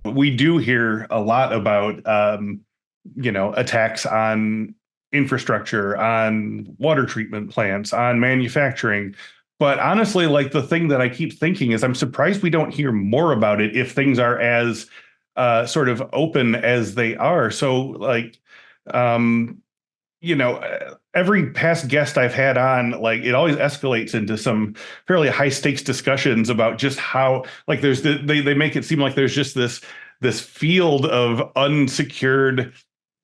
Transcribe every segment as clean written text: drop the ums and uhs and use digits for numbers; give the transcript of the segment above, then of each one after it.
We do hear a lot about, attacks on infrastructure, on water treatment plants, on manufacturing. But honestly, like the thing that I keep thinking is I'm surprised we don't hear more about it if things are as sort of open as they are. So like, um, every past guest I've had on, like it always escalates into some fairly high stakes discussions about just how like they make it seem like there's just this field of unsecured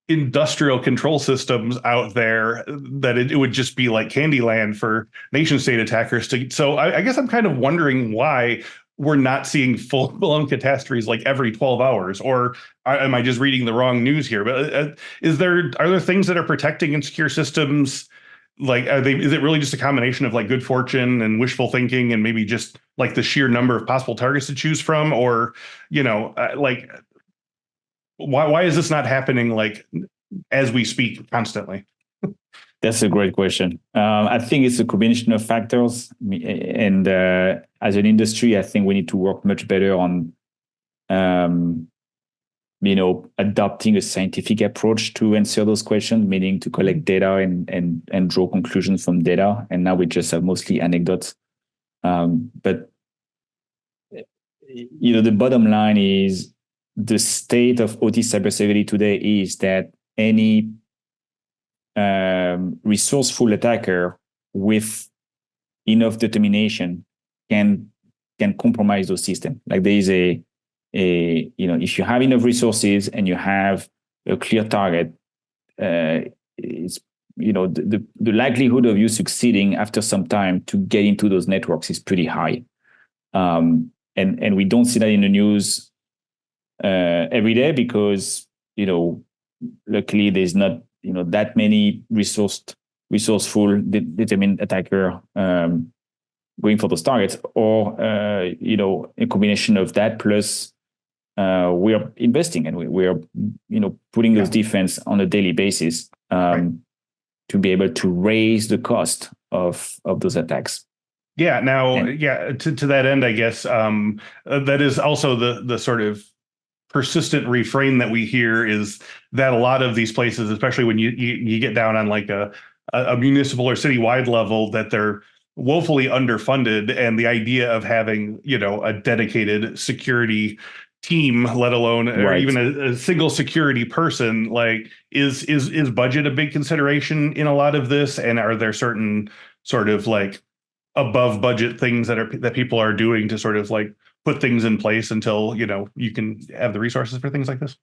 industrial control systems out there that it would just be like Candyland for nation state attackers to. So I guess I'm kind of wondering why we're not seeing full blown catastrophes like every 12 hours, or am I just reading the wrong news here? But are there things that are protecting insecure systems? Like, is it really just a combination of like good fortune and wishful thinking and maybe just like the sheer number of possible targets to choose from? Or, like, why is this not happening like as we speak constantly? That's a great question. I think it's a combination of factors, and as an industry, I think we need to work much better on, adopting a scientific approach to answer those questions, meaning to collect data and draw conclusions from data. And now we just have mostly anecdotes. But the bottom line is the state of OT cybersecurity today is that any resourceful attacker with enough determination can compromise those systems. Like there is if you have enough resources and you have a clear target, it's the likelihood of you succeeding after some time to get into those networks is pretty high. And we don't see that in the news every day because luckily there's not that many resourceful, determined attacker going for those targets, or a combination of that plus we are investing and we are putting those defense on a daily basis to be able to raise the cost of those attacks. Yeah. Now, to that end, I guess that is also the sort of persistent refrain that we hear is that a lot of these places, especially when you get down on like a municipal or citywide level, that they're woefully underfunded, and the idea of having a dedicated security team, let alone or even a single security person, like is budget a big consideration in a lot of this? And are there certain sort of like above budget things that people are doing to sort of like put things in place until you can have the resources for things like this?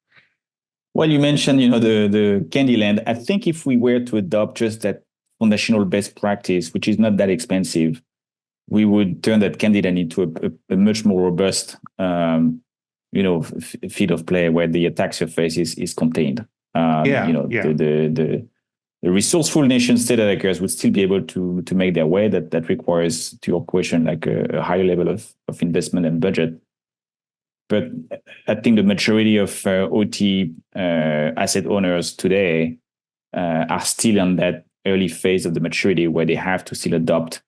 Well, you mentioned the Candyland. I think if we were to adopt just that foundational best practice, which is not that expensive, we would turn that Candyland into a much more robust field of play where the attack surface is contained. The resourceful nation state attackers would still be able to make their way. That requires, to your question, like a higher level of investment and budget. But I think the majority of OT asset owners today are still on that early phase of the maturity where they have to still adopt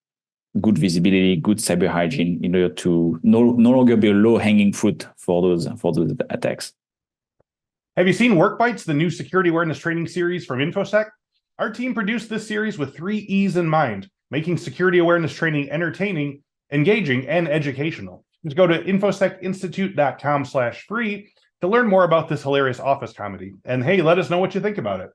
good visibility, good cyber hygiene in order to no longer be a low-hanging fruit for those attacks. Have you seen Work Bites, the new security awareness training series from Infosec? Our team produced this series with 3 E's in mind, making security awareness training entertaining, engaging, and educational. Just go to infosecinstitute.com/free to learn more about this hilarious office comedy. And hey, let us know what you think about it.